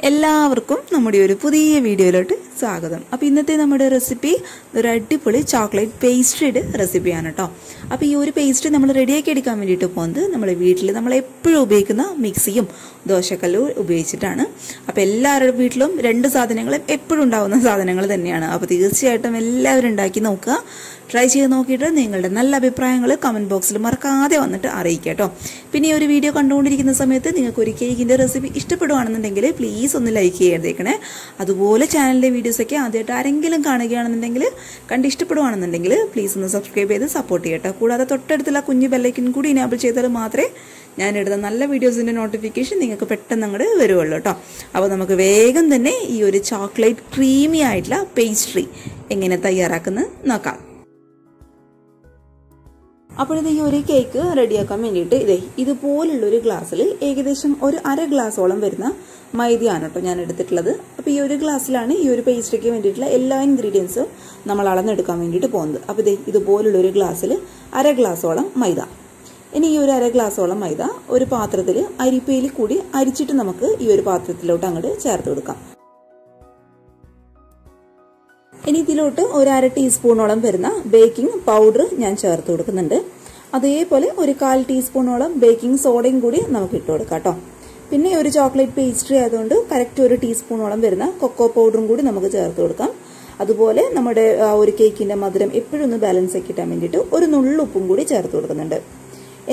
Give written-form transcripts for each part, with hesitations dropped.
എല്ലാവർക്കും നമ്മുടെ ഒരു പുതിയ വീഡിയോയിലോട്ട് സ്വാഗതം. അപ്പോൾ ഇന്നത്തെ നമ്മുടെ റെസിപ്പി ഒരു അടിപൊളി ചോക്ലേറ്റ് പേസ്ട്രിയുടെ റെസിപ്പിയാണ് കേട്ടോ. അപ്പോൾ ഈ ഒരു പേസ്ട്രി നമ്മൾ റെഡിയാക്കി എടുക്കാൻ വേണ്ടിയിട്ട് പോകുന്നത് നമ്മുടെ വീട്ടിൽ നമ്മൾ എപ്പോഴും ഉപയോഗിക്കുന്ന മിക്സിയും ദോശക്കല്ലും ഉപയോഗിച്ചിട്ടാണ്. അപ്പോൾ എല്ലാവരുടെ വീട്ടിലും രണ്ട് സാധനങ്ങളും എപ്പോഴും ഉണ്ടാകുന്ന സാധനങ്ങൾ തന്നെയാണ്. അപ്പോൾ തീർച്ചയായിട്ടും എല്ലാവരും ഉണ്ടാക്കി നോക്കുക. ട്രൈ ചെയ്ത് നോക്കിയിട്ട് നിങ്ങളുടെ നല്ല അഭിപ്രായങ്ങൾ കമൻറ്റ് ബോക്സിൽ മറക്കാതെ വന്നിട്ട് അറിയിക്കുക കേട്ടോ. പിന്നെ ഈ ഒരു വീഡിയോ കണ്ടുകൊണ്ടിരിക്കുന്ന സമയത്ത് നിങ്ങൾക്ക് ഒരു കേക്കിൻ്റെ റെസിപ്പി ഇഷ്ടപ്പെടുകയാണെന്നുണ്ടെങ്കിൽ പ്ലീസ് ഒന്ന് ലൈക്ക് ചെയ്തേക്കണേ. അതുപോലെ ചാനലിലെ വീഡിയോസൊക്കെ ആദ്യമായിട്ട് ആരെങ്കിലും കാണുകയാണെന്നുണ്ടെങ്കിൽ ഇഷ്ടപ്പെടുകയാണെന്നുണ്ടെങ്കിൽ പ്ലീസ് ഒന്ന് സബ്സ്ക്രൈബ് ചെയ്ത് സപ്പോർട്ട് ചെയ്യട്ടോ. കൂടാതെ തൊട്ടടുത്തുള്ള കുഞ്ഞു ബെല്ലൈക്കൻ കൂടി ഇനേബിൾ ചെയ്താൽ മാത്രമേ ഞാനിടുന്ന നല്ല വീഡിയോസിൻ്റെ നോട്ടിഫിക്കേഷൻ നിങ്ങൾക്ക് പെട്ടെന്ന് അങ്ങോട്ട് വരുവുള്ളൂ കേട്ടോ. അപ്പോൾ നമുക്ക് വേഗം തന്നെ ഈ ഒരു ചോക്ലേറ്റ് ക്രീമി ആയിട്ടുള്ള പേസ്ട്രി എങ്ങനെ തയ്യാറാക്കുന്നത് നോക്കാം. അപ്പോൾ ഈ ഒരു കേക്ക് റെഡിയാക്കാൻ വേണ്ടിയിട്ട് ഇതുപോലുള്ളൊരു ഗ്ലാസ്സിൽ ഏകദേശം ഒരു അര ഗ്ലാസോളം വരുന്ന മൈദയാണ് കേട്ടോ ഞാൻ എടുത്തിട്ടുള്ളത്. അപ്പോൾ ഈ ഒരു ഗ്ലാസ്സിലാണ് ഈ ഒരു പേസ്ട്രിക്ക് വേണ്ടിയിട്ടുള്ള എല്ലാ ഇൻഗ്രീഡിയൻസും നമ്മൾ അളന്നെടുക്കാൻ വേണ്ടിയിട്ട് പോകുന്നത്. അപ്പോൾ ഇതുപോലുള്ളൊരു ഗ്ലാസ്സിൽ അര ഗ്ലാസോളം മൈദ. ഇനി ഈ ഒരു അര ഗ്ലാസോളം മൈദ ഒരു പാത്രത്തിൽ അരിപ്പയിൽ കൂടി അരിച്ചിട്ട് നമുക്ക് ഈ ഒരു പാത്രത്തിലോട്ട് അങ്ങോട്ട് ചേർത്ത് കൊടുക്കാം. ഇനി ഇതിലോട്ട് ഒരു അര ടീസ്പൂണോളം വരുന്ന ബേക്കിംഗ് പൗഡർ ഞാൻ ചേർത്ത് കൊടുക്കുന്നുണ്ട്. അതേപോലെ ഒരു 1/4 ടീസ്പൂണോളം ബേക്കിംഗ് സോഡയും കൂടി നമുക്ക് ഇട്ട് കൊടുക്കാം കേട്ടോ. പിന്നെ ഒരു ചോക്ലേറ്റ് പേസ്ട്രി ആയതുകൊണ്ട് കറക്റ്റ് ഒരു ടീസ്പൂണോളം വരുന്ന കൊക്കോ പൗഡറും കൂടി നമുക്ക് ചേർത്ത് കൊടുക്കാം. അതുപോലെ നമ്മുടെ ഒരു കേക്കിന്റെ മധുരം എപ്പോഴും ഒന്ന് ബാലൻസ് ആക്കി കിട്ടാൻ വേണ്ടിയിട്ട് ഒരു നുള്ളുപ്പും കൂടി ചേർത്ത് കൊടുക്കുന്നുണ്ട്.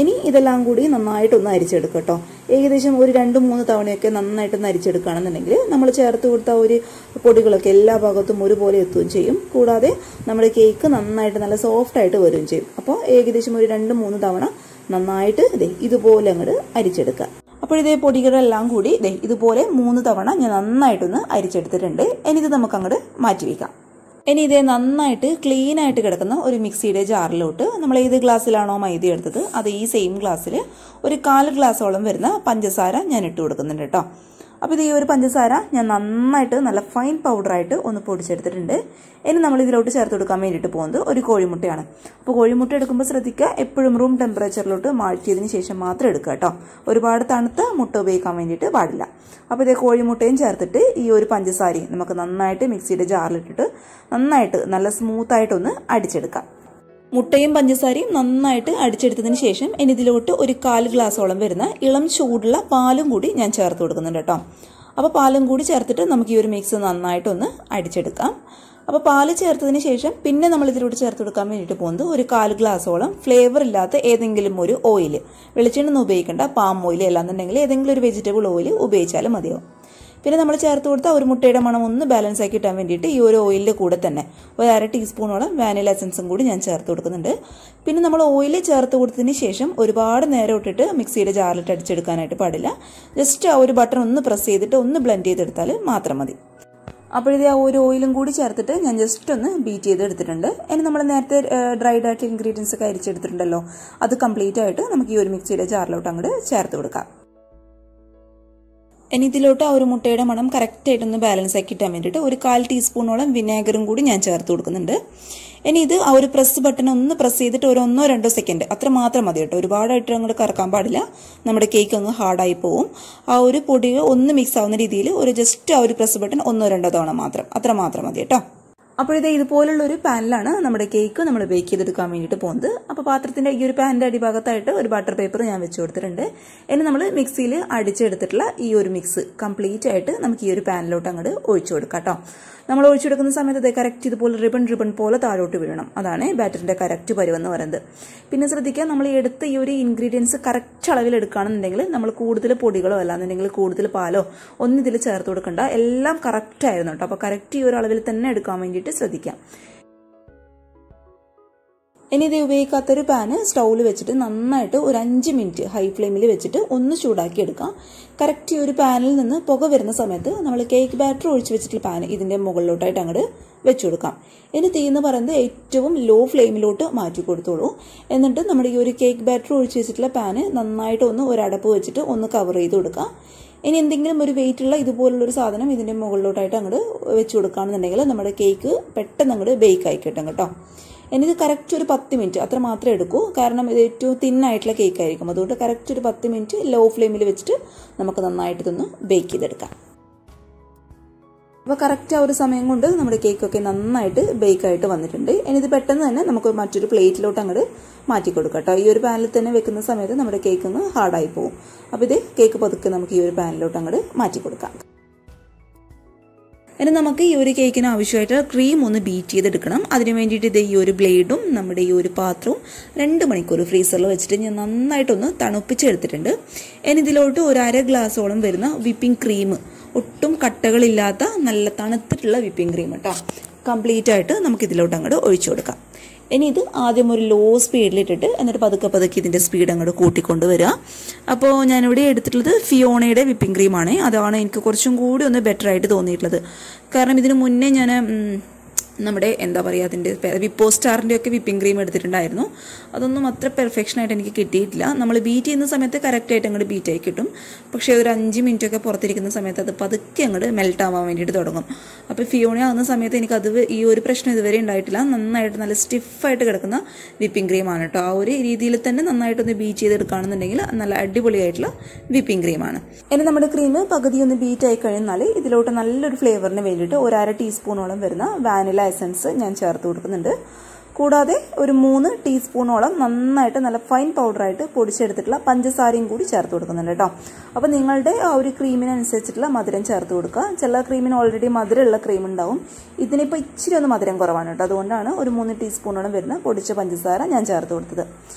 ഇനി ഇതെല്ലാം കൂടി നന്നായിട്ടൊന്ന് അരിച്ചെടുക്കുക കേട്ടോ. ഏകദേശം ഒരു 2-3 തവണയൊക്കെ നന്നായിട്ടൊന്ന് അരിച്ചെടുക്കുകയാണെന്നുണ്ടെങ്കിൽ നമ്മൾ ചേർത്ത് കൊടുത്ത ഒരു പൊടികളൊക്കെ എല്ലാ ഭാഗത്തും ഒരുപോലെ എത്തുകയും ചെയ്യും. കൂടാതെ നമ്മുടെ കേക്ക് നന്നായിട്ട് നല്ല സോഫ്റ്റ് ആയിട്ട് വരികയും ചെയ്യും. അപ്പോൾ ഏകദേശം ഒരു 2-3 തവണ നന്നായിട്ട് ഇതുപോലെ അങ്ങോട്ട് അരിച്ചെടുക്കുക. അപ്പോൾ ഇതേ പൊടികളെല്ലാം കൂടി ഇതുപോലെ 3 തവണ ഞാൻ നന്നായിട്ടൊന്ന് അരിച്ചെടുത്തിട്ടുണ്ട്. ഇനി ഇത് നമുക്ക് അങ്ങോട്ട് മാറ്റി വയ്ക്കാം. ഇനി ഇതേ നന്നായിട്ട് ക്ലീൻ ആയിട്ട് കിടക്കുന്ന ഒരു മിക്സിയുടെ ജാറിലോട്ട് നമ്മൾ ഏത് ഗ്ലാസ്സിലാണോ മൈദ എടുത്തത് അത് ഈ സെയിം ഗ്ലാസ്സിൽ ഒരു 1/4 ഗ്ലാസോളം വരുന്ന പഞ്ചസാര ഞാൻ ഇട്ട് കൊടുക്കുന്നുണ്ട് കേട്ടോ. അപ്പോൾ ഈ ഒരു പഞ്ചസാര ഞാൻ നന്നായിട്ട് നല്ല ഫൈൻ പൗഡറായിട്ട് ഒന്ന് പൊടിച്ചെടുത്തിട്ടുണ്ട്. ഇനി നമ്മൾ ഇതിലോട്ട് ചേർത്ത് കൊടുക്കാൻ വേണ്ടിയിട്ട് പോകുന്നത് ഒരു കോഴിമുട്ടയാണ്. അപ്പോൾ കോഴിമുട്ട എടുക്കുമ്പോൾ ശ്രദ്ധിക്കുക, എപ്പോഴും റൂം ടെമ്പറേച്ചറിലോട്ട് മാറ്റിയതിന് ശേഷം മാത്രം എടുക്കുക കേട്ടോ. ഒരുപാട് തണുത്ത മുട്ട ഉപയോഗിക്കാൻ വേണ്ടിയിട്ട് പാടില്ല. അപ്പോൾ ഇതേ കോഴിമുട്ടയും ചേർത്തിട്ട് ഈ ഒരു പഞ്ചസാരയും നമുക്ക് നന്നായിട്ട് മിക്സിയുടെ ജാറിലിട്ടിട്ട് നന്നായിട്ട് നല്ല സ്മൂത്തായിട്ടൊന്ന് അടിച്ചെടുക്കാം. മുട്ടയും പഞ്ചസാരയും നന്നായിട്ട് അടിച്ചെടുത്തതിന് ശേഷം ഇനി ഇതിലോട്ട് ഒരു 1/4 ഗ്ലാസോളം വരുന്ന ഇളം ചൂടുള്ള പാലും കൂടി ഞാൻ ചേർത്ത് കൊടുക്കുന്നുണ്ട് കേട്ടോ. അപ്പോൾ പാലും കൂടി ചേർത്തിട്ട് നമുക്ക് ഈ ഒരു മിക്സ് നന്നായിട്ടൊന്ന് അടിച്ചെടുക്കാം. അപ്പോൾ പാല് ചേർത്തതിന് ശേഷം പിന്നെ നമ്മൾ ഇതിലോട്ട് ചേർത്ത് കൊടുക്കാൻ വേണ്ടിയിട്ട് പോകുന്നത് ഒരു 1/4 ഗ്ലാസോളം ഫ്ലേവർ ഇല്ലാത്ത ഏതെങ്കിലും ഒരു ഓയിൽ, വെളിച്ചെണ്ണ ഉപയോഗിക്കേണ്ട, പാം ഓയിൽ അല്ലാന്നുണ്ടെങ്കിൽ ഏതെങ്കിലും ഒരു വെജിറ്റബിൾ ഓയിൽ ഉപയോഗിച്ചാലും മതിയാവും. പിന്നെ നമ്മൾ ചേർത്ത് കൊടുത്ത ഒരു മുട്ടയുടെ മണം ഒന്ന് ബാലൻസ് ആക്കി കിട്ടാൻ വേണ്ടിയിട്ട് ഈ ഒരു ഓയിലിൻ്റെ കൂടെ തന്നെ ഒരു അര ടീസ്പൂണോളം വാനില എസൻസും കൂടി ഞാൻ ചേർത്ത് കൊടുക്കുന്നുണ്ട്. പിന്നെ നമ്മൾ ഓയിൽ ചേർത്ത് കൊടുത്തതിന് ശേഷം ഒരുപാട് നേരം ഇട്ടിട്ട് മിക്സിയുടെ ജാറിലിട്ട് അടിച്ചെടുക്കാനായിട്ട് പാടില്ല. ജസ്റ്റ് ആ ഒരു ബട്ടൺ ഒന്ന് പ്രസ് ചെയ്തിട്ട് ഒന്ന് ബ്ലെൻഡ് ചെയ്തെടുത്താൽ മാത്രം മതി. അപ്പോഴിത് ആ ഒരു ഓയിലും കൂടി ചേർത്തിട്ട് ഞാൻ ജസ്റ്റ് ഒന്ന് ബീറ്റ് ചെയ്തെടുത്തിട്ടുണ്ട്. ഇനി നമ്മൾ നേരത്തെ ഡ്രൈഡ് ആയിട്ടുള്ള ഇൻഗ്രീഡിയൻസ് ഒക്കെ അരിച്ചെടുത്തിട്ടുണ്ടല്ലോ, അത് കംപ്ലീറ്റ് ആയിട്ട് നമുക്ക് ഈ ഒരു മിക്സിയുടെ ജാറിലോട്ട് അങ്ങോട്ട് ചേർത്ത് കൊടുക്കാം. ഇനി ഇതിലോട്ട് ആ ഒരു മുട്ടയുടെ മണം കറക്റ്റായിട്ടൊന്ന് ബാലൻസ് ആക്കി കിട്ടാൻ വേണ്ടിയിട്ട് ഒരു 1/4 ടീസ്പൂണോളം വിനാഗറും കൂടി ഞാൻ ചേർത്ത് കൊടുക്കുന്നുണ്ട്. ഇനി ഇത് ആ ഒരു പ്രസ് ബട്ടൺ ഒന്ന് പ്രസ് ചെയ്തിട്ട് ഒരു 1-2 സെക്കൻഡ് അത്ര മാത്രം മതി കേട്ടോ. ഒരുപാടായിട്ട് അങ്ങോട്ട് കറക്കാൻ പാടില്ല, നമ്മുടെ കേക്ക് അങ്ങ് ഹാർഡായി പോവും. ആ ഒരു പൊടി ഒന്ന് മിക്സ് ആവുന്ന രീതിയിൽ ഒരു ജസ്റ്റ് ആ ഒരു പ്രസ് ബട്ടൺ 1-2 തവണ മാത്രം, അത്ര മാത്രം മതി കേട്ടോ. അപ്പോൾ ഇതുപോലുള്ള ഒരു പാനിലാണ് നമ്മുടെ കേക്ക് നമ്മൾ ബേക്ക് ചെയ്തെടുക്കാൻ വേണ്ടിയിട്ട് പോകുന്നത്. അപ്പോൾ പാത്രത്തിന്റെ ഈ ഒരു പാനിന്റെ അടിഭാഗത്തായിട്ട് ഒരു ബട്ടർ പേപ്പർ ഞാൻ വെച്ച് കൊടുത്തിട്ടുണ്ട്. ഇനി നമ്മൾ മിക്സിയിൽ അടിച്ചെടുത്തിട്ടുള്ള ഈ ഒരു മിക്സ് കംപ്ലീറ്റ് ആയിട്ട് നമുക്ക് ഈ ഒരു പാനിലോട്ട് അങ്ങോട്ട് ഒഴിച്ചു കൊടുക്കാം കേട്ടോ. നമ്മൾ ഒഴിച്ചെടുക്കുന്ന സമയത്ത് കറക്റ്റ് ഇതുപോലെ റിബൺ പോലെ താഴോട്ട് വീഴണം. അതാണ് ബാറ്ററിന്റെ കറക്റ്റ് പരുവെന്ന് പറയുന്നത്. പിന്നെ ശ്രദ്ധിക്കുക, നമ്മൾ എടുത്ത ഈ ഒരു ഇൻഗ്രീഡിയൻസ് കറക്റ്റ് അളവിൽ എടുക്കുകയാണെന്നുണ്ടെങ്കിൽ നമ്മൾ കൂടുതൽ പൊടികളോ അല്ലാന്നുണ്ടെങ്കിൽ കൂടുതൽ പാലോ ഒന്നും ഇതിൽ ചേർത്ത് കൊടുക്കണ്ട. എല്ലാം കറക്റ്റ് ആയിരുന്നു കേട്ടോ. അപ്പോൾ കറക്റ്റ് ഈ ഒരു അളവിൽ തന്നെ എടുക്കാൻ വേണ്ടിയിട്ട് ശ്രദ്ധിക്കാം. ഇനി ഇത് ഉപയോഗിക്കാത്തൊരു പാന് സ്റ്റൗവിൽ വെച്ചിട്ട് നന്നായിട്ട് ഒരു 5 മിനിറ്റ് ഹൈ ഫ്ലെയിമിൽ വെച്ചിട്ട് ഒന്ന് ചൂടാക്കി എടുക്കാം. കറക്റ്റ് ഈ ഒരു പാനിൽ നിന്ന് പുക വരുന്ന സമയത്ത് നമ്മൾ കേക്ക് ബാറ്റർ ഒഴിച്ച് വെച്ചിട്ടുള്ള പാന് ഇതിന്റെ മുകളിലോട്ടായിട്ട് അങ്ങോട്ട് വെച്ചു കൊടുക്കാം. ഇനി തീ എന്ന് പറയുന്നത് ഏറ്റവും ലോ ഫ്ലെയിമിലോട്ട് മാറ്റി കൊടുത്തോളൂ. എന്നിട്ട് നമ്മുടെ ഈ ഒരു കേക്ക് ബാറ്റർ ഒഴിച്ച് വെച്ചിട്ടുള്ള പാന് നന്നായിട്ട് ഒന്ന് ഒരു അടപ്പ് വെച്ചിട്ട് ഒന്ന് കവർ ചെയ്ത് കൊടുക്കാം. ഇനി എന്തെങ്കിലും ഒരു വെയിറ്റുള്ള ഇതുപോലുള്ളൊരു സാധനം ഇതിന്റെ മുകളിലോട്ടായിട്ട് അങ്ങോട്ട് വെച്ചു കൊടുക്കുകയാണെന്നുണ്ടെങ്കിൽ നമ്മുടെ കേക്ക് പെട്ടെന്ന് അങ്ങോട്ട് ബേക്ക് ആയി കിട്ടും കേട്ടോ. ഇനി ഇത് കറക്റ്റ് ഒരു 10 മിനിറ്റ് അത്ര മാത്രമേ എടുക്കൂ. കാരണം ഇത് ഏറ്റവും തിന്നായിട്ടുള്ള കേക്ക് ആയിരിക്കും. അതുകൊണ്ട് കറക്റ്റ് ഒരു 10 മിനിറ്റ് ലോ ഫ്ലെയിമിൽ വെച്ചിട്ട് നമുക്ക് നന്നായിട്ട് ഇതൊന്ന് ബേക്ക് ചെയ്തെടുക്കാം. അപ്പോൾ കറക്റ്റ് ആ ഒരു സമയം കൊണ്ട് നമ്മുടെ കേക്കൊക്കെ നന്നായിട്ട് ബേക്ക് ആയിട്ട് വന്നിട്ടുണ്ട്. ഇനി ഇത് പെട്ടെന്ന് തന്നെ നമുക്ക് മറ്റൊരു പ്ലേറ്റിലോട്ട് അങ്ങോട്ട് മാറ്റി കൊടുക്കാം കേട്ടോ. ഈ ഒരു പാനിൽ തന്നെ വെക്കുന്ന സമയത്ത് നമ്മുടെ കേക്ക് ഒന്ന് ഹാർഡായി പോകും. അപ്പോൾ ഇത് കേക്ക് പതുക്കെ നമുക്ക് ഈ ഒരു പാനിലോട്ട് അങ്ങോട്ട് മാറ്റി കൊടുക്കാം. ഇനി നമുക്ക് ഈ ഒരു കേക്കിന് ആവശ്യമായിട്ട് ക്രീം ഒന്ന് ബീറ്റ് ചെയ്തെടുക്കണം. അതിന് വേണ്ടിയിട്ട് ഇത് ഈ ഒരു ബ്ലേഡും നമ്മുടെ ഈ ഒരു പാത്രവും 2 മണിക്കൂർ ഫ്രീസറിൽ വെച്ചിട്ട് ഞാൻ നന്നായിട്ടൊന്ന് തണുപ്പിച്ചെടുത്തിട്ടുണ്ട്. ഇനി ഇതിലോട്ട് ഒരു 1/2 ഗ്ലാസോളം വരുന്ന വിപ്പിംഗ് ക്രീം, ഒട്ടും കട്ടകളില്ലാത്ത നല്ല തണുത്തിട്ടുള്ള വിപ്പിംഗ് ക്രീം കേട്ടോ, കംപ്ലീറ്റ് ആയിട്ട് നമുക്ക് ഇതിലോട്ട് അങ്ങോട്ട് ഒഴിച്ചു കൊടുക്കാം. ഇനി ഇത് ആദ്യം ഒരു ലോ സ്പീഡിലിട്ടിട്ട് എന്നിട്ട് പതുക്കെ ഇതിൻ്റെ സ്പീഡ് അങ്ങോട്ട് കൂട്ടിക്കൊണ്ട് വരിക. അപ്പോൾ ഞാനിവിടെ എടുത്തിട്ടുള്ളത് ഫിയോണയുടെ വിപ്പിംഗ് ക്രീമാണ്. അതാണ് എനിക്ക് കുറച്ചും കൂടി ഒന്ന് ബെറ്റർ ആയിട്ട് തോന്നിയിട്ടുള്ളത്. കാരണം ഇതിന് മുന്നേ ഞാൻ നമ്മുടെ എന്താ പറയുക അതിൻ്റെ വിപ്പോ സ്റ്റാറിൻ്റെ ഒക്കെ വിപ്പിംഗ് ക്രീം എടുത്തിട്ടുണ്ടായിരുന്നു. അതൊന്നും അത്ര പെർഫെക്ഷൻ ആയിട്ട് എനിക്ക് കിട്ടിയിട്ടില്ല. നമ്മൾ ബീറ്റ് ചെയ്യുന്ന സമയത്ത് കറക്റ്റായിട്ട് അങ്ങോട്ട് ബീറ്റായി കിട്ടും. പക്ഷേ ഒരു 5 മിനിറ്റ് ഒക്കെ പുറത്തിരിക്കുന്ന സമയത്ത് അത് പതുക്കെ അങ്ങോട്ട് മെൽറ്റ് ആവാൻ വേണ്ടിയിട്ട് തുടങ്ങും. അപ്പോൾ ഫിയോണ ആകുന്ന സമയത്ത് എനിക്കത് ഈ ഒരു പ്രശ്നം ഇതുവരെ ഉണ്ടായിട്ടില്ല. നന്നായിട്ട് നല്ല സ്റ്റിഫായിട്ട് കിടക്കുന്ന വിപ്പിംഗ് ക്രീമാണ് കേട്ടോ. ആ ഒരു രീതിയിൽ തന്നെ നന്നായിട്ടൊന്ന് ബീറ്റ് ചെയ്തെടുക്കുകയാണെന്നുണ്ടെങ്കിൽ നല്ല അടിപൊളിയായിട്ടുള്ള വിപ്പിംഗ് ക്രീമാണ്. ഇനി നമ്മുടെ ക്രീം പകുതി ഒന്ന് ബീറ്റ് ആയി കഴിഞ്ഞാൽ ഇതിലോട്ട് നല്ലൊരു ഫ്ലേവറിന് വേണ്ടിയിട്ട് ഒരു 1/2 ടീസ്പൂണോളം വരുന്ന വാനില എസൻസ് ഞാൻ ചേർത്ത് കൊടുക്കുന്നുണ്ട്. കൂടാതെ ഒരു 3 ടീസ്പൂണോളം നന്നായിട്ട് നല്ല ഫൈൻ പൗഡറായിട്ട് പൊടിച്ചെടുത്തിട്ടുള്ള പഞ്ചസാരയും കൂടി ചേർത്ത് കൊടുക്കുന്നുണ്ട് കേട്ടോ. അപ്പോൾ നിങ്ങളുടെ ആ ഒരു ക്രീമിനനുസരിച്ചിട്ടുള്ള മധുരം ചേർത്ത് കൊടുക്കുക. ചില ക്രീമിന് ഓൾറെഡി മധുരമുള്ള ക്രീം ഉണ്ടാവും. ഇതിനിപ്പോൾ ഇച്ചിരി ഒന്ന് മധുരം കുറവാണ് കേട്ടോ. അതുകൊണ്ടാണ് ഒരു 3 ടീസ്പൂണോളം വരുന്ന പൊടിച്ച പഞ്ചസാര ഞാൻ ചേർത്ത് കൊടുത്തത്.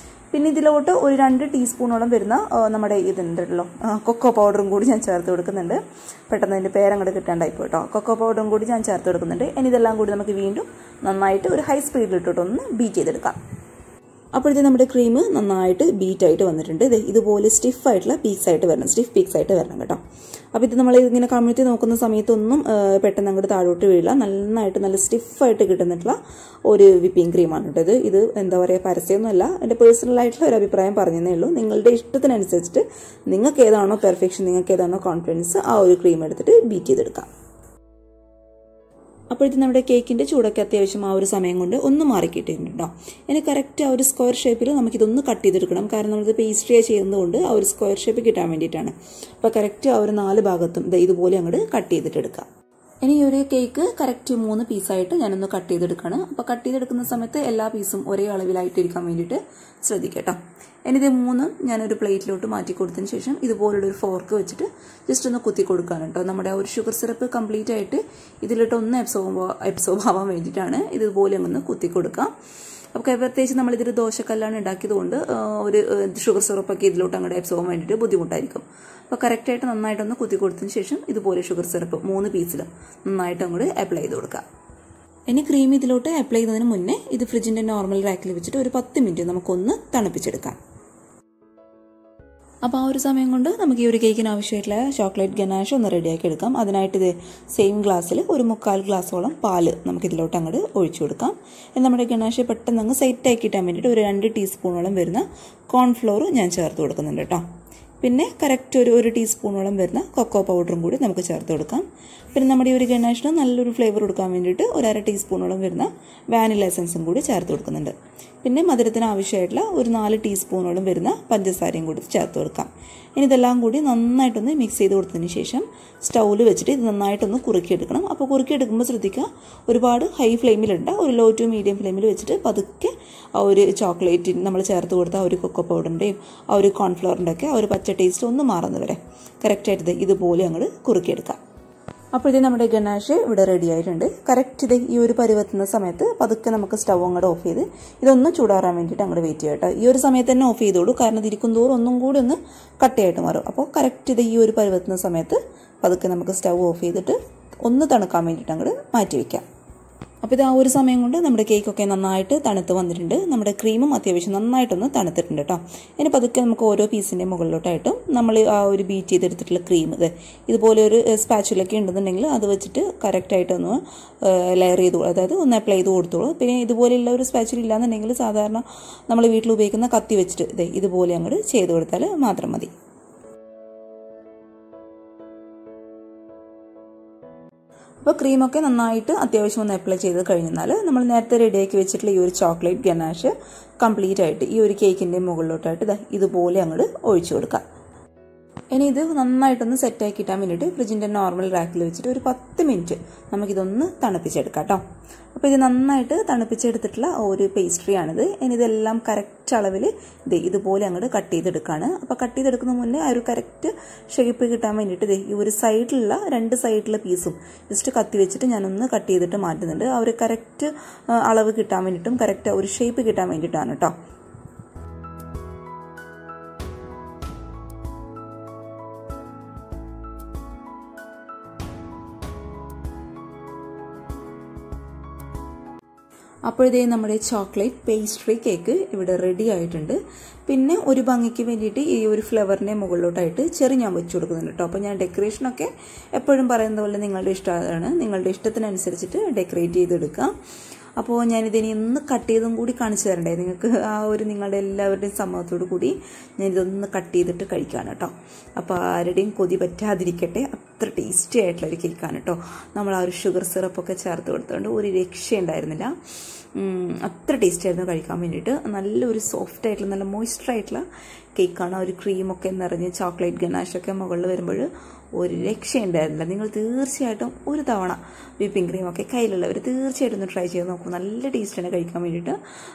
പിന്നെ ഇതിലോട്ട് ഒരു 2 ടീസ്പൂണോളം വരുന്ന നമ്മുടെ ഇതുണ്ടല്ലോ കൊക്കോ പൗഡറും കൂടി ഞാൻ ചേർത്ത് കൊടുക്കുന്നുണ്ട്. പെട്ടെന്ന് അതിൻ്റെ പേരങ്ങോട്ട് കിട്ടാണ്ടായിപ്പോ കേട്ടോ. കൊക്കോ പൗഡറും കൂടി ഞാൻ ചേർത്ത് കൊടുക്കുന്നുണ്ട്. ഇനി ഇതെല്ലാം കൂടി നമുക്ക് വീണ്ടും നന്നായിട്ട് ഒരു ഹൈ സ്പീഡിലിട്ടൊന്ന് ബീറ്റ് ചെയ്തെടുക്കാം. അപ്പോഴത്തെ നമ്മുടെ ക്രീം നന്നായിട്ട് ബീറ്റായിട്ട് വന്നിട്ടുണ്ട്. ഇതുപോലെ സ്റ്റിഫായിട്ടുള്ള പീക്സായിട്ട് വരണം, സ്റ്റിഫ് പീക്സായിട്ട് വരണം കേട്ടോ. അപ്പോൾ ഇത് നമ്മൾ ഇങ്ങനെ കമ്മിഴ്ത്തി നോക്കുന്ന സമയത്തൊന്നും പെട്ടെന്ന് അങ്ങോട്ട് താഴോട്ട് വീഴില്ല. നന്നായിട്ട് നല്ല സ്റ്റിഫായിട്ട് കിട്ടുന്നിട്ടുള്ള ഒരു വിപ്പിംഗ് ക്രീമാണ് കേട്ടോ. ഇത് എന്താ പറയുക, പരസ്യമൊന്നുമല്ല, എൻ്റെ പേഴ്സണലായിട്ടുള്ള ഒരു അഭിപ്രായം പറഞ്ഞതേ ഉള്ളൂ. നിങ്ങളുടെ ഇഷ്ടത്തിനനുസരിച്ചിട്ട് നിങ്ങൾക്ക് ഏതാണോ പെർഫെക്ഷൻ, നിങ്ങൾക്ക് ഏതാണോ കോൺഫിഡൻസ്, ആ ഒരു ക്രീം എടുത്തിട്ട് ബീറ്റ് ചെയ്തെടുക്കാം. അപ്പോഴത്തെ നമ്മുടെ കേക്കിൻ്റെ ചൂടൊക്കെ അത്യാവശ്യം ആ ഒരു സമയം കൊണ്ട് ഒന്ന് മാറിക്കിട്ടിട്ടുണ്ടോ. ഇനി കറക്റ്റ് ആ ഒരു സ്ക്വയർ ഷേപ്പിൽ നമുക്കിതൊന്ന് കട്ട് ചെയ്തെടുക്കണം. കാരണം നമ്മളിത് പേസ്ട്രിയെ ചെയ്യുന്നതുകൊണ്ട് ആ ഒരു സ്ക്വയർ ഷേപ്പ് കിട്ടാൻ വേണ്ടിയിട്ടാണ്. അപ്പോൾ കറക്റ്റ് ആ ഒരു 4 ഭാഗത്തും ഇതുപോലെ അങ്ങോട്ട് കട്ട് ചെയ്തിട്ടെടുക്കാം. ഇനി ഈ ഒരു കേക്ക് കറക്റ്റ് 3 പീസായിട്ട് ഞാനൊന്ന് കട്ട് ചെയ്തെടുക്കണം. അപ്പോൾ കട്ട് ചെയ്തെടുക്കുന്ന സമയത്ത് എല്ലാ പീസും ഒരേ അളവിലായിട്ടിരിക്കാൻ വേണ്ടിയിട്ട് ശ്രദ്ധിക്കട്ടോ. ഇനി ഇത് 3 ഞാനൊരു പ്ലേറ്റിലോട്ട് മാറ്റി കൊടുത്തതിന് ശേഷം ഇതുപോലുള്ളൊരു ഫോർക്ക് വെച്ചിട്ട് ജസ്റ്റ് ഒന്ന് കുത്തി കൊടുക്കാൻ കേട്ടോ. നമ്മുടെ ആ ഒരു ഷുഗർ സിറപ്പ് കംപ്ലീറ്റ് ആയിട്ട് ഇതിലിട്ട് ഒന്ന് അബ്സോർബ് ആവാൻ വേണ്ടിയിട്ടാണ് ഇതുപോലെ ഒന്ന് കുത്തി കൊടുക്കാം. അപ്പോൾ പ്രത്യേകിച്ച് നമ്മളിതൊരു ദോശക്കല്ലാണ് ഉണ്ടാക്കിയതുകൊണ്ട് ഒരു ഷുഗർ സിറപ്പൊക്കെ ഇതിലോട്ട് അങ്ങോട്ട് അബ്സോർബ് വേണ്ടിയിട്ട് ബുദ്ധിമുട്ടായിരിക്കും. അപ്പോൾ കറക്റ്റായിട്ട് നന്നായിട്ടൊന്ന് കുത്തി കൊടുത്തതിന് ശേഷം ഇതുപോലെ ഷുഗർ സിറപ്പ് 3 പീസിലും നന്നായിട്ട് അങ്ങോട്ട് അപ്ലൈ ചെയ്ത് കൊടുക്കാം. ഇനി ക്രീം ഇതിലോട്ട് അപ്ലൈ ചെയ്യുന്നതിന് മുന്നേ ഇത് ഫ്രിഡ്ജിൻ്റെ നോർമൽ റാക്കിൽ വെച്ചിട്ട് ഒരു 10 മിനിറ്റ് നമുക്കൊന്ന് തണുപ്പിച്ചെടുക്കാം. അപ്പോൾ ആ ഒരു സമയം കൊണ്ട് നമുക്ക് ഈ ഒരു കേക്കിന് ആവശ്യമായിട്ടുള്ള ചോക്ലേറ്റ് ഗനാഷ് ഒന്ന് റെഡിയാക്കി എടുക്കാം. അതിനായിട്ട് ഇത് സെയിം ഗ്ലാസ്സിൽ ഒരു 3/4 ഗ്ലാസോളം പാല് നമുക്കിതിലോട്ട് അങ്ങോട്ട് ഒഴിച്ചു കൊടുക്കാം. നമ്മുടെ ഗനാഷ് പെട്ടെന്ന് അങ്ങ് സെറ്റാക്കി കിട്ടാൻ വേണ്ടിയിട്ട് ഒരു 2 ടീസ്പൂണോളം വരുന്ന കോൺഫ്ലോർ ഞാൻ ചേർത്ത് കൊടുക്കുന്നുണ്ട് കേട്ടോ. പിന്നെ കറക്റ്റ് ഒരു ടീസ്പൂണോളം വരുന്ന കൊക്കോ പൗഡറും കൂടി നമുക്ക് ചേർത്ത് കൊടുക്കാം. പിന്നെ നമ്മുടെ ഈ ഒരു ഗനാഷിന് നല്ലൊരു ഫ്ലേവർ കൊടുക്കാൻ വേണ്ടിയിട്ട് ഒരു 1/2 ടീസ്പൂണോളം വരുന്ന വാനില എസൻസും കൂടി ചേർത്ത് കൊടുക്കുന്നുണ്ട്. പിന്നെ മധുരത്തിന് ആവശ്യമായിട്ടുള്ള ഒരു 4 ടീസ്പൂണോളം വരുന്ന പഞ്ചസാരയും കൂടി ചേർത്ത് കൊടുക്കാം. ഇനി ഇതെല്ലാം കൂടി നന്നായിട്ടൊന്ന് മിക്സ് ചെയ്ത് കൊടുത്തതിന് ശേഷം സ്റ്റൗവിൽ വെച്ചിട്ട് ഇത് നന്നായിട്ടൊന്ന് കുറുക്കിയെടുക്കണം. അപ്പോൾ കുറുക്കിയെടുക്കുമ്പോൾ ശ്രദ്ധിക്കുക, ഒരുപാട് ഹൈ ഫ്ലെയിമിലുണ്ട്, ഒരു ലോ ടു മീഡിയം ഫ്ലെയിമിൽ വെച്ചിട്ട് പതുക്കെ ആ ഒരു ചോക്ലേറ്റിന് നമ്മൾ ചേർത്ത് കൊടുത്ത ആ ഒരു കൊക്കോ പൗഡറിൻ്റെയും ആ ഒരു കോൺഫ്ലവറിൻ്റെ ഒക്കെ ആ ഒരു പച്ച ടേസ്റ്റ് ഒന്ന് മാറുന്നവരെ കറക്റ്റായിട്ട് ഇതുപോലെ അങ്ങോട്ട് കുറുക്കിയെടുക്കാം. അപ്പോഴത്തേ നമ്മുടെ ഗനാഷ് ഇവിടെ റെഡി ആയിട്ടുണ്ട്. കറക്റ്റ് ഈ ഒരു പരുവത്തുന്ന സമയത്ത് പതുക്കെ നമുക്ക് സ്റ്റവ് അങ്ങോട്ട് ഓഫ് ചെയ്ത് ഇതൊന്ന് ചൂടാറാൻ വേണ്ടിയിട്ട് അങ്ങോട്ട് വെയിറ്റ് ചെയ്യട്ടോ. ഈ ഒരു സമയത്ത് തന്നെ ഓഫ് ചെയ്തോളൂ, കാരണം ഇതിരിക്കും തോറും ഒന്നും കൂടി ഒന്ന് കട്ടയായിട്ട് മാറും. അപ്പോൾ കറക്റ്റ് ഈ ഒരു പരുവത്തുന്ന സമയത്ത് പതുക്കെ നമുക്ക് സ്റ്റവ് ഓഫ് ചെയ്തിട്ട് ഒന്ന് തണുക്കാൻ വേണ്ടിയിട്ട് അങ്ങോട്ട് മാറ്റി വയ്ക്കാം. അപ്പോൾ ഇത് ആ ഒരു സമയം കൊണ്ട് നമ്മുടെ കേക്കൊക്കെ നന്നായിട്ട് തണുത്ത് വന്നിട്ടുണ്ട്. നമ്മുടെ ക്രീമും അത്യാവശ്യം നന്നായിട്ടൊന്ന് തണുത്തിട്ടുണ്ട് കേട്ടോ. ഇനി പതുക്കെ നമുക്ക് ഓരോ പീസിൻ്റെ മുകളിലോട്ടായിട്ടും നമ്മൾ ആ ഒരു ബീറ്റ് ചെയ്തെടുത്തിട്ടുള്ള ക്രീം ഇതുപോലെ ഒരു സ്പാച്ചുലൊക്കെ ഉണ്ടെന്നുണ്ടെങ്കിൽ അത് വെച്ചിട്ട് കറക്റ്റായിട്ടൊന്ന് ലെയർ ചെയ്തു, അതായത് ഒന്ന് അപ്ലൈ ചെയ്ത് കൊടുത്തോളൂ. പിന്നെ ഇതുപോലെയുള്ള ഒരു സ്പാച്ചുല ഇല്ലാന്നുണ്ടെങ്കിൽ സാധാരണ നമ്മൾ വീട്ടിൽ ഉപയോഗിക്കുന്ന കത്തി വെച്ചിട്ട് ഇതുപോലെ അങ്ങോട്ട് ചെയ്ത് കൊടുത്താൽ മാത്രം മതി. അപ്പോൾ ക്രീമൊക്കെ നന്നായിട്ട് അത്യാവശ്യം ഒന്ന് അപ്ലൈ ചെയ്ത് കഴിഞ്ഞാൽ നമ്മൾ നേരത്തെ റെഡിയാക്കി വെച്ചിട്ടുള്ള ഈ ഒരു ചോക്ലേറ്റ് ഗനാഷ് കംപ്ലീറ്റ് ആയിട്ട് ഈ ഒരു കേക്കിൻ്റെ മുകളിലോട്ടായിട്ട് ഇതുപോലെ അങ്ങോട്ട് ഒഴിച്ചു കൊടുക്കാം. ഇനി ഇത് നന്നായിട്ടൊന്ന് സെറ്റാക്കി കിട്ടാൻ വേണ്ടിയിട്ട് ഫ്രിഡ്ജിൻ്റെ നോർമൽ റാക്കിൽ വെച്ചിട്ട് ഒരു 10 മിനിറ്റ് നമുക്കിതൊന്ന് തണുപ്പിച്ചെടുക്കാം കേട്ടോ. അപ്പോൾ ഇത് നന്നായിട്ട് തണുപ്പിച്ചെടുത്തിട്ടുള്ള ഒരു പേസ്ട്രിയാണിത്. ഇനി ഇതെല്ലാം കറക്റ്റ് അളവിൽ ഇതുപോലെ അങ്ങോട്ട് കട്ട് ചെയ്തെടുക്കുകയാണ്. അപ്പോൾ കട്ട് ചെയ്തെടുക്കുന്ന മുന്നേ ആ ഒരു കറക്റ്റ് ഷേപ്പ് കിട്ടാൻ വേണ്ടിയിട്ട് ഈ ഒരു സൈഡിലുള്ള 2 സൈഡിലുള്ള പീസും ജസ്റ്റ് കത്തി വെച്ചിട്ട് ഞാനൊന്ന് കട്ട് ചെയ്തിട്ട് മാറ്റുന്നുണ്ട്. ആ ഒരു കറക്റ്റ് അളവ് കിട്ടാൻ വേണ്ടിയിട്ടും കറക്റ്റ് ഒരു ഷേപ്പ് കിട്ടാൻ വേണ്ടിയിട്ടാണ് കേട്ടോ. അപ്പോഴേ നമ്മുടെ ചോക്ലേറ്റ് പേസ്ട്രി കേക്ക് ഇവിടെ റെഡി ആയിട്ടുണ്ട്. പിന്നെ ഒരു ഭംഗിക്ക് വേണ്ടിയിട്ട് ഈ ഒരു ഫ്ലവറിൻ്റെ മുകളിലോട്ടായിട്ട് ചെറി ഞാൻ വെച്ച് കൊടുക്കുന്നുണ്ട് കേട്ടോ. അപ്പോൾ ഞാൻ ഡെക്കറേഷനൊക്കെ എപ്പോഴും പറയുന്ന പോലെ നിങ്ങളുടെ ഇഷ്ടമാണ്, നിങ്ങളുടെ ഇഷ്ടത്തിനനുസരിച്ചിട്ട് ഡെക്കറേറ്റ് ചെയ്തെടുക്കാം. അപ്പോൾ ഞാനിതിനെ ഒന്ന് കട്ട് ചെയ്തും കൂടി കാണിച്ചു തരണ്ടേ നിങ്ങൾക്ക്, ആ ഒരു നിങ്ങളുടെ എല്ലാവരുടെയും സമ്മതത്തോടു കൂടി ഞാനിതൊന്ന് കട്ട് ചെയ്തിട്ട് കഴിക്കുകയാണ് കേട്ടോ. അപ്പോൾ ആരുടെയും കൊതി പറ്റാതിരിക്കട്ടെ, അത്ര ടേസ്റ്റി ആയിട്ടുള്ളൊരു കേക്കാണ് കേട്ടോ. നമ്മൾ ആ ഒരു ഷുഗർ സിറപ്പൊക്കെ ചേർത്ത് കൊടുത്തുകൊണ്ട് ഒരു രക്ഷയുണ്ടായിരുന്നില്ല. അത്ര ടേസ്റ്റ് ആയിരുന്നു കഴിക്കാൻ വേണ്ടിയിട്ട്. നല്ലൊരു സോഫ്റ്റ് ആയിട്ടുള്ള നല്ല മോയ്സ്ചർ ആയിട്ടുള്ള കേക്കാണ്. ഒരു ക്രീമൊക്കെ നിറഞ്ഞ് ചോക്ലേറ്റ് ഗനാഷൊക്കെ മുകളിൽ വരുമ്പോൾ ഒരു രക്ഷയുണ്ടായിരുന്നില്ല. നിങ്ങൾ തീർച്ചയായിട്ടും ഒരു തവണ വിപ്പിംഗ് ക്രീമൊക്കെ കയ്യിലുള്ളവർ തീർച്ചയായിട്ടും ഒന്ന് ട്രൈ ചെയ്ത് നോക്കും. നല്ല ടേസ്റ്റാണ് കഴിക്കാൻ വേണ്ടിയിട്ട്.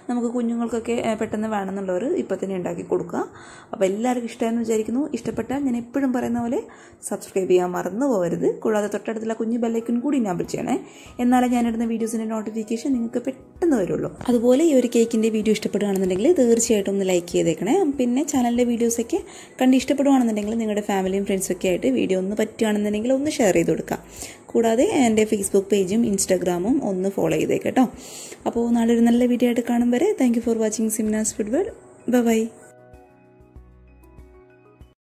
നമുക്ക് കുഞ്ഞുങ്ങൾക്കൊക്കെ പെട്ടെന്ന് വേണമെന്നുള്ളവർ ഇപ്പം തന്നെ ഉണ്ടാക്കി കൊടുക്കുക. അപ്പോൾ എല്ലാവർക്കും ഇഷ്ടമായെന്ന് വിചാരിക്കുന്നു. ഇഷ്ടപ്പെട്ടാൽ ഞാൻ എപ്പോഴും പറയുന്ന പോലെ സബ്സ്ക്രൈബ് ചെയ്യാൻ മറന്നു പോകരുത്. കൂടാതെ തൊട്ടടുത്തുള്ള കുഞ്ഞു ബെല്ലൈക്കൺ കൂടി എനേബിൾ ചെയ്യണേ. എന്നാലേ ഞാനിടുന്ന വീഡിയോസിൻ്റെ നോട്ടിഫിക്കേഷൻ നിങ്ങൾക്ക് പെട്ടെന്ന് വരുള്ളൂ. അതുപോലെ ഈ ഒരു കേക്കിൻ്റെ വീഡിയോ ഇഷ്ടപ്പെടുകയാണെന്നുണ്ടെങ്കിൽ തീർച്ചയായിട്ടും ഒന്ന് ലൈക്ക് ചെയ്തേക്കണേ. പിന്നെ ചാനലിൻ്റെ വീഡിയോസൊക്കെ കണ്ട് ഇഷ്ടപ്പെടുകയാണെന്നുണ്ടെങ്കിൽ നിങ്ങളുടെ ഫാമിലിയും ഫ്രണ്ട്സൊക്കെ ആയിട്ട് വീഡിയോ ഒന്ന് പറ്റുകയാണെന്നുണ്ടെങ്കിൽ ഒന്ന് ഷെയർ ചെയ്ത് കൊടുക്കാം. കൂടാതെ എൻ്റെ ഫേസ്ബുക്ക് പേജും ഇൻസ്റ്റാഗ്രാമും ഒന്ന് ഫോളോ ചെയ്തേക്കാം കേട്ടോ. അപ്പോൾ നാളെ ഒരു നല്ല വീഡിയോ ആയിട്ട് കാണും വരെ thank you for watching Simnas food world. By.